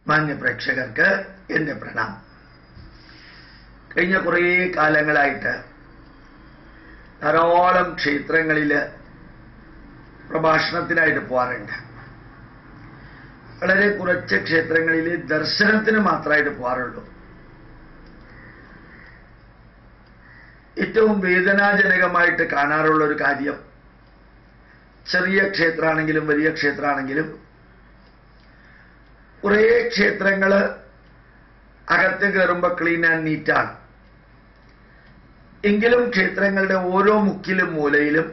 മാന്യ പ്രേക്ഷകർക്ക് എൻ്റെ പ്രണാമം. കഴിഞ്ഞ കുറേ കാലങ്ങളായിട്ട് ധാരാളം ക്ഷേത്രങ്ങളിൽ പ്രഭാഷണത്തിനായിട്ട് പോകാറുണ്ട്. വളരെ കുറച്ച് ക്ഷേത്രങ്ങളിൽ ദർശനത്തിന് മാത്രമായിട്ട് പോകാറുള്ളൂ. ഏറ്റവും വേദനാജനകമായിട്ട് കാണാറുള്ള ഒരു കാര്യം, ചെറിയ ക്ഷേത്രമാണെങ്കിലും വലിയ ക്ഷേത്രമാണെങ്കിലും കുറേ ക്ഷേത്രങ്ങൾ അകത്ത് കയറുമ്പോൾ ക്ലീൻ ആൻഡ് നീറ്റാണ്. എങ്കിലും ക്ഷേത്രങ്ങളുടെ ഓരോ മുക്കിലും മൂലയിലും,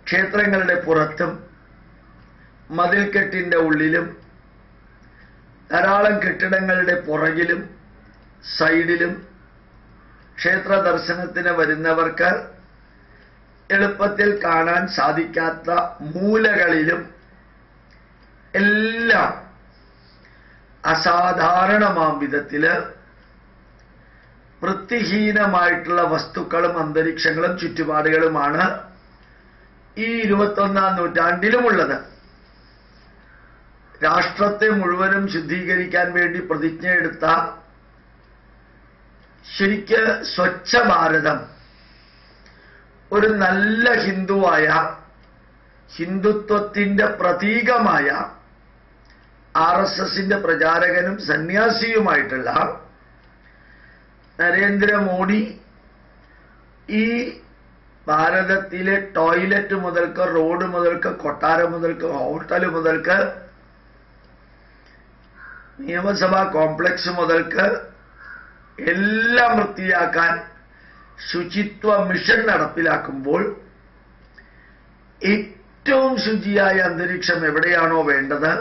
ക്ഷേത്രങ്ങളുടെ പുറത്തും മതിൽക്കെട്ടിൻ്റെ ഉള്ളിലും ധാരാളം കെട്ടിടങ്ങളുടെ പുറകിലും സൈഡിലും ക്ഷേത്ര ദർശനത്തിന് വരുന്നവർക്ക് എളുപ്പത്തിൽ കാണാൻ സാധിക്കാത്ത മൂലകളിലും എല്ലാം അസാധാരണമാം വിധത്തില് വൃത്തിഹീനമായിട്ടുള്ള വസ്തുക്കളും അന്തരീക്ഷങ്ങളും ചുറ്റുപാടുകളുമാണ് ഈ 21ാം നൂറ്റാണ്ടിലുമുള്ളത്. രാഷ്ട്രത്തെ മുഴുവനും ശുദ്ധീകരിക്കാൻ വേണ്ടി പ്രതിജ്ഞയെടുത്ത ശരിക്ക് സ്വച്ഛ ഭാരതം, ഒരു നല്ല ഹിന്ദുവായ, ഹിന്ദുത്വത്തിന്റെ പ്രതീകമായ RSSന്റെ പ്രചാരകനും സന്യാസിയുമായിട്ടുള്ള നരേന്ദ്രമോദി ഈ ഭാരതത്തിലെ ടോയ്ലറ്റ് മുതൽക്ക്, റോഡ് മുതൽക്ക്, കൊട്ടാരം മുതൽക്ക്, ഹോട്ടൽ മുതൽക്ക്, നിയമസഭാ കോംപ്ലക്സ് മുതൽക്ക് എല്ലാം വൃത്തിയാക്കാൻ ശുചിത്വ മിഷൻ നടപ്പിലാക്കുമ്പോൾ ഏറ്റവും ശുചിയായ അന്തരീക്ഷം എവിടെയാണോ വേണ്ടത്,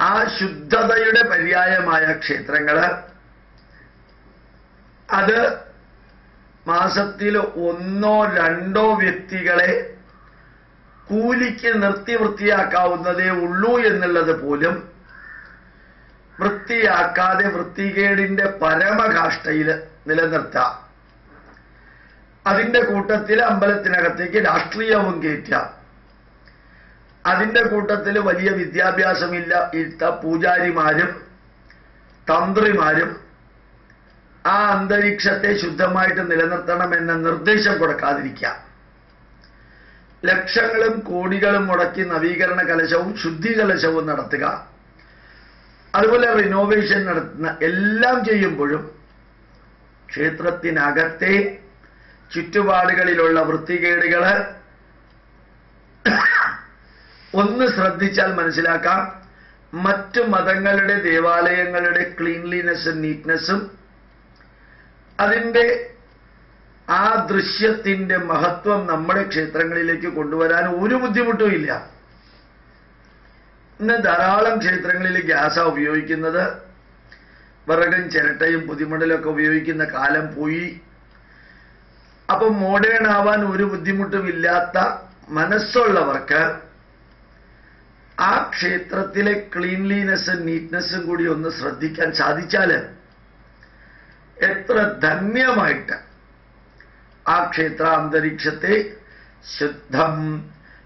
ആ ശുദ്ധതയുടെ പര്യായമായ ക്ഷേത്രങ്ങള്, അത് മാസത്തിൽ 1-2 വ്യക്തികളെ കൂലിക്ക് നിർത്തി വൃത്തിയാക്കാവുന്നതേ ഉള്ളൂ എന്നുള്ളത് പോലും വൃത്തിയാക്കാതെ വൃത്തികേടിന്റെ പരമകാഷ്ഠയിൽ നിലനിർത്താം. അതിന്റെ കൂട്ടത്തിൽ അമ്പലത്തിനകത്തേക്ക് രാഷ്ട്രീയവും കയറ്റാം. അതിന്റെ കൂട്ടത്തിൽ വലിയ വിദ്യാഭ്യാസമില്ലാത്ത പൂജാരിമാരും തന്ത്രിമാരും ആ അന്തരീക്ഷത്തെ ശുദ്ധമായിട്ട് നിലനിർത്തണമെന്ന നിർദ്ദേശം കൊടുക്കാതിരിക്കാം. ലക്ഷങ്ങളും കോടികളും മുടക്കി നവീകരണ കലശവും ശുദ്ധി കലശവും നടത്തുക, അതുപോലെ റിനോവേഷൻ നടത്തുന്ന എല്ലാം ചെയ്യുമ്പോഴും ക്ഷേത്രത്തിനകത്തെ ചുറ്റുപാടുകളിലുള്ള വൃത്തികേടുകള് ഒന്ന് ശ്രദ്ധിച്ചാൽ മനസ്സിലാക്കാം. മറ്റു മതങ്ങളുടെ ദേവാലയങ്ങളുടെ ക്ലീൻലിനെസ്സും നീറ്റ്നെസ്സും അതിൻ്റെ ആ ദൃശ്യത്തിന്റെ മഹത്വം നമ്മുടെ ക്ഷേത്രങ്ങളിലേക്ക് കൊണ്ടുവരാൻ ഒരു ബുദ്ധിമുട്ടും ഇല്ല. ഇന്ന് ധാരാളം ക്ഷേത്രങ്ങളിൽ ഗ്യാസാണ് ഉപയോഗിക്കുന്നത്. വിറകും ചിരട്ടയും പുതിമടലൊക്കെ ഉപയോഗിക്കുന്ന കാലം പോയി. അപ്പം മോഡേൺ ആവാൻ ഒരു ബുദ്ധിമുട്ടുമില്ലാത്ത മനസ്സുള്ളവർക്ക് ആ ക്ഷേത്രത്തിലെ ക്ലീൻലിനെസ്സും നീറ്റ്നെസ്സും കൂടി ഒന്ന് ശ്രദ്ധിക്കാൻ സാധിച്ചാല് എത്ര ധന്യമായിട്ട് ആ ക്ഷേത്ര അന്തരീക്ഷത്തെ ശുദ്ധം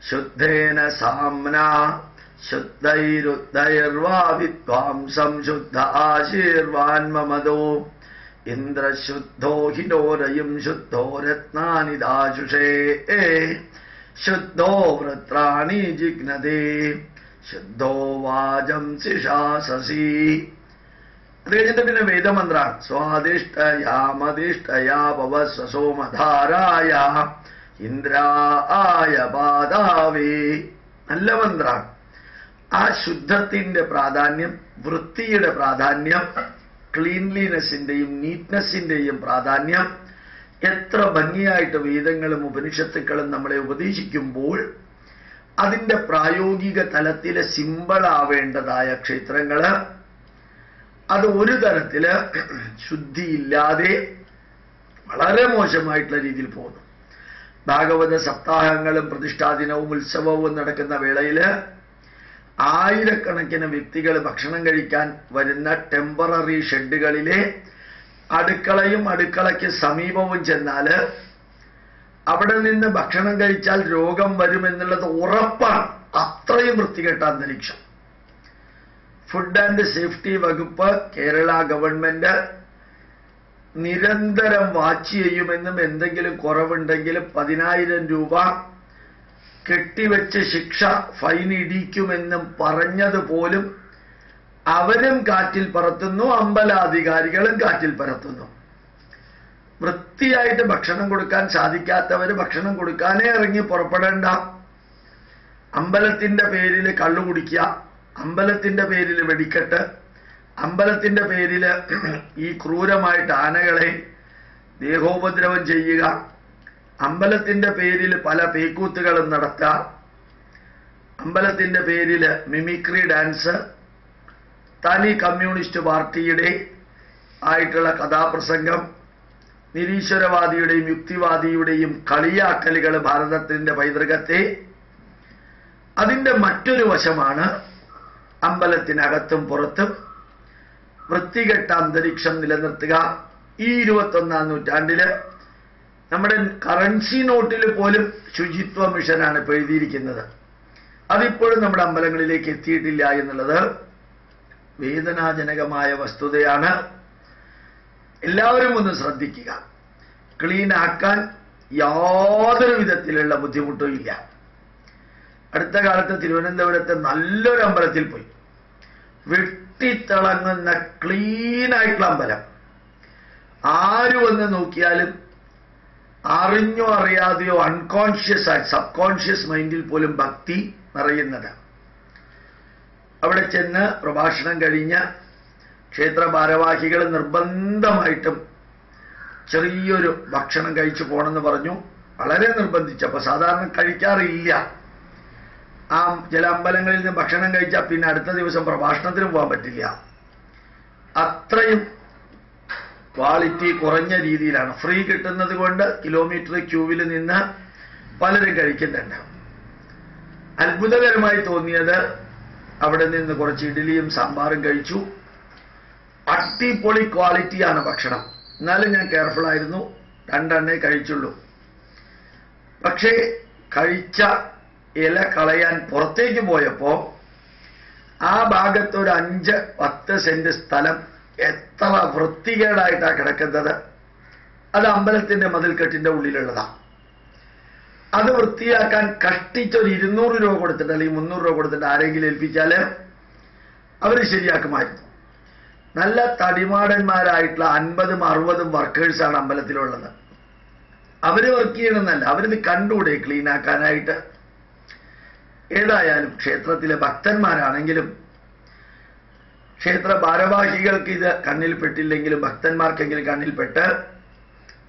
ശുദ്ധേന സാമ്ന ശുദ്ധൈരുദ്ധൈർവാ വിദ്വാംസം ശുദ്ധ ആശീർവാൻ മമദോ ഇന്ദ്രശുദ്ധോ ഹിനോരയും ശുദ്ധോ രത്നാനി ദാശുഷേ ശുദ്ധോ വൃത്രാണി ജിഗ്നതേ ശുദ്ധോ വാചം ശിഷാസസി. അത് കഴിഞ്ഞിട്ട് പിന്നെ വേദമന്ത്രാണ്. സ്വാദിഷ്ടയാമദിഷ്ടയാ പവസ്വസോമധാരായ ഇന്ദ്രായ പാദാവേ. നല്ല മന്ത്രാണ്. ആ ശുദ്ധത്തിന്റെ പ്രാധാന്യം, വൃത്തിയുടെ പ്രാധാന്യം, ക്ലീൻലിനെസിന്റെയും നീറ്റ്നെസിന്റെയും പ്രാധാന്യം എത്ര ഭംഗിയായിട്ട് വേദങ്ങളും ഉപനിഷത്തുക്കളും നമ്മളെ ഉപദേശിക്കുമ്പോൾ അതിൻ്റെ പ്രായോഗിക തലത്തിലെ സിമ്പിളാവേണ്ടതായ ക്ഷേത്രങ്ങള് അത് ഒരു തരത്തില് ശുദ്ധിയില്ലാതെ വളരെ മോശമായിട്ടുള്ള രീതിയിൽ പോകുന്നു. ഭാഗവത സപ്താഹങ്ങളും പ്രതിഷ്ഠാദിനവും ഉത്സവവും നടക്കുന്ന വേളയില് ആയിരക്കണക്കിന് വ്യക്തികൾ ഭക്ഷണം കഴിക്കാൻ വരുന്ന ടെമ്പററി ഷെഡുകളിലെ അടുക്കളയും അടുക്കളയ്ക്ക് സമീപവും ചെന്നാല് അവിടെ നിന്ന് ഭക്ഷണം കഴിച്ചാൽ രോഗം വരുമെന്നുള്ളത് ഉറപ്പാണ്. അത്രയും വൃത്തികെട്ട അന്തരീക്ഷം. ഫുഡ് ആൻഡ് സേഫ്റ്റി വകുപ്പ് കേരള ഗവൺമെന്റ് നിരന്തരം വാച്ച് ചെയ്യുമെന്നും എന്തെങ്കിലും കുറവുണ്ടെങ്കിൽ 10,000 രൂപ കെട്ടിവെച്ച് ശിക്ഷ ഫൈൻ ഇടിക്കുമെന്നും പറഞ്ഞതുപോലും അവരും കാറ്റിൽ പറത്തുന്നു, അമ്പലാധികാരികളും കാറ്റിൽ പറത്തുന്നു. വൃത്തിയായിട്ട് ഭക്ഷണം കൊടുക്കാൻ സാധിക്കാത്തവർ ഭക്ഷണം കൊടുക്കാനേ ഇറങ്ങി പുറപ്പെടേണ്ട. അമ്പലത്തിന്റെ പേരിൽ കള്ളു കുടിക്കുക, അമ്പലത്തിന്റെ പേരിൽ വെടിക്കെട്ട്, അമ്പലത്തിന്റെ പേരിൽ ഈ ക്രൂരമായിട്ട് ആനകളെ ദേഹോപദ്രവം ചെയ്യുക, അമ്പലത്തിന്റെ പേരിൽ പല പേക്കൂത്തുകളും നടത്തുക, അമ്പലത്തിന്റെ പേരിൽ മിമിക്രി ഡാൻസ്, തനി കമ്മ്യൂണിസ്റ്റ് പാർട്ടിയുടെ ആയിട്ടുള്ള കഥാപ്രസംഗം, നിരീശ്വരവാദിയുടെയും യുക്തിവാദിയുടെയും കളിയാക്കലുകൾ ഭാരതത്തിന്റെ പൈതൃകത്തെ. അതിന്റെ മറ്റൊരു വശമാണ് അമ്പലത്തിനകത്തും പുറത്തും വൃത്തികെട്ട അന്തരീക്ഷം നിലനിർത്തുക. ഈ 21ാം നൂറ്റാണ്ടില് നമ്മുടെ കറൻസി നോട്ടിൽ പോലും ശുചിത്വ മിഷനാണ് ഇപ്പോൾ എഴുതിയിരിക്കുന്നത്. അതിപ്പോഴും നമ്മുടെ അമ്പലങ്ങളിലേക്ക് എത്തിയിട്ടില്ല എന്നുള്ളത് വേദനാജനകമായ വസ്തുതയാണ്. എല്ലാവരും ഒന്ന് ശ്രദ്ധിക്കുക. ക്ലീൻ ആക്കാൻ യാതൊരു വിധത്തിലുള്ള ബുദ്ധിമുട്ടും ഇല്ല. അടുത്ത കാലത്ത് തിരുവനന്തപുരത്തെ നല്ലൊരു അമ്പലത്തിൽ പോയി. വെട്ടിത്തിളങ്ങുന്ന ക്ലീനായിട്ടുള്ള അമ്പലം. ആര് വന്ന് നോക്കിയാലും അറിഞ്ഞോ അറിയാതെയോ അൺകോൺഷ്യസ് ആയി സബ് കോൺഷ്യസ് മൈൻഡിൽ പോലും ഭക്തി നിറയുന്നത്. അവിടെ ചെന്ന് പ്രഭാഷണം കഴിഞ്ഞ് ക്ഷേത്ര ഭാരവാഹികൾ നിർബന്ധമായിട്ടും ചെറിയൊരു ഭക്ഷണം കഴിച്ചു പോകണമെന്ന് പറഞ്ഞു. വളരെ നിർബന്ധിച്ചപ്പോൾ സാധാരണ കഴിക്കാറില്ല. ആ ചില അമ്പലങ്ങളിൽ നിന്ന് ഭക്ഷണം കഴിച്ചാൽ പിന്നെ അടുത്ത ദിവസം പ്രഭാഷണത്തിന് പോകാൻ പറ്റില്ല. അത്രയും ക്വാളിറ്റി കുറഞ്ഞ രീതിയിലാണ്. ഫ്രീ കിട്ടുന്നത് കൊണ്ട് കിലോമീറ്റർ ക്യൂവിൽ നിന്ന് പലരും കഴിക്കുന്നുണ്ട്. അത്ഭുതകരമായി തോന്നിയത് അവിടെ നിന്ന് കുറച്ച് ഇഡ്ഡലിയും സാമ്പാറും കഴിച്ചു. അടിപൊളി ക്വാളിറ്റിയാണ് ഭക്ഷണം. എന്നാലും ഞാൻ കെയർഫുൾ ആയിരുന്നു. 2 എണ്ണേ കഴിച്ചുള്ളൂ. പക്ഷേ കഴിച്ച ഇല കളയാൻ പുറത്തേക്ക് പോയപ്പോ ആ ഭാഗത്ത് ഒരു 5-10 സെന്റ് സ്ഥലം എത്ര വൃത്തികേടായിട്ടാണ് കിടക്കുന്നത്. അത് അമ്പലത്തിന്റെ മതിൽക്കെട്ടിന്റെ ഉള്ളിലുള്ളതാണ്. അത് വൃത്തിയാക്കാൻ കഷ്ടിച്ചൊരു 200 രൂപ കൊടുത്തിട്ട് അല്ലെങ്കിൽ 300 രൂപ കൊടുത്തിട്ട് ആരെങ്കിലും ഏൽപ്പിച്ചാൽ അവർ ശരിയാക്കുമായിരുന്നു. നല്ല തടിമാടന്മാരായിട്ടുള്ള 50-60 വർക്കേഴ്സാണ് അമ്പലത്തിലുള്ളത്. അവര് വർക്ക് ചെയ്യണമെന്നല്ല, അവരിത് കണ്ടുകൂടെ ക്ലീൻ ആക്കാനായിട്ട്. ഏതായാലും ക്ഷേത്രത്തിലെ ഭക്തന്മാരാണെങ്കിലും ക്ഷേത്ര ഭാരവാഹികൾക്ക് ഇത് കണ്ണിൽപ്പെട്ടില്ലെങ്കിലും ഭക്തന്മാർക്കെങ്കിലും കണ്ണിൽപ്പെട്ട്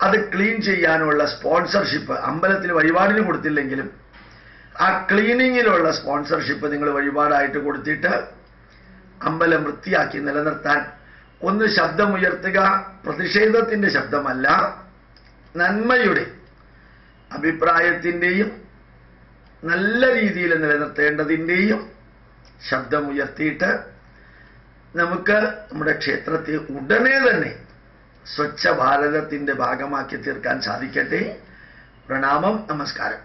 അത് ക്ലീൻ ചെയ്യാനുള്ള സ്പോൺസർഷിപ്പ് അമ്പലത്തിൽ വഴിപാടിന് കൊടുത്തില്ലെങ്കിലും ആ ക്ലീനിങ്ങിലുള്ള സ്പോൺസർഷിപ്പ് നിങ്ങൾ വഴിപാടായിട്ട് കൊടുത്തിട്ട് അമ്പലം വൃത്തിയാക്കി നിലനിർത്താൻ ഒന്ന് ശബ്ദമുയർത്തുക. പ്രതിഷേധത്തിന്റെ ശബ്ദമല്ല, നന്മയുടെ അഭിപ്രായത്തിന്റെയും നല്ല രീതിയിൽ നിലനിർത്തേണ്ടതിൻ്റെയും ശബ്ദമുയർത്തിയിട്ട് നമുക്ക് നമ്മുടെ ക്ഷേത്രത്തെ ഉടനെ തന്നെ സ്വച്ഛ ഭാരതത്തിന്റെ ഭാഗമാക്കി തീർക്കാൻ സാധിക്കട്ടെ. പ്രണാമം, നമസ്കാരം.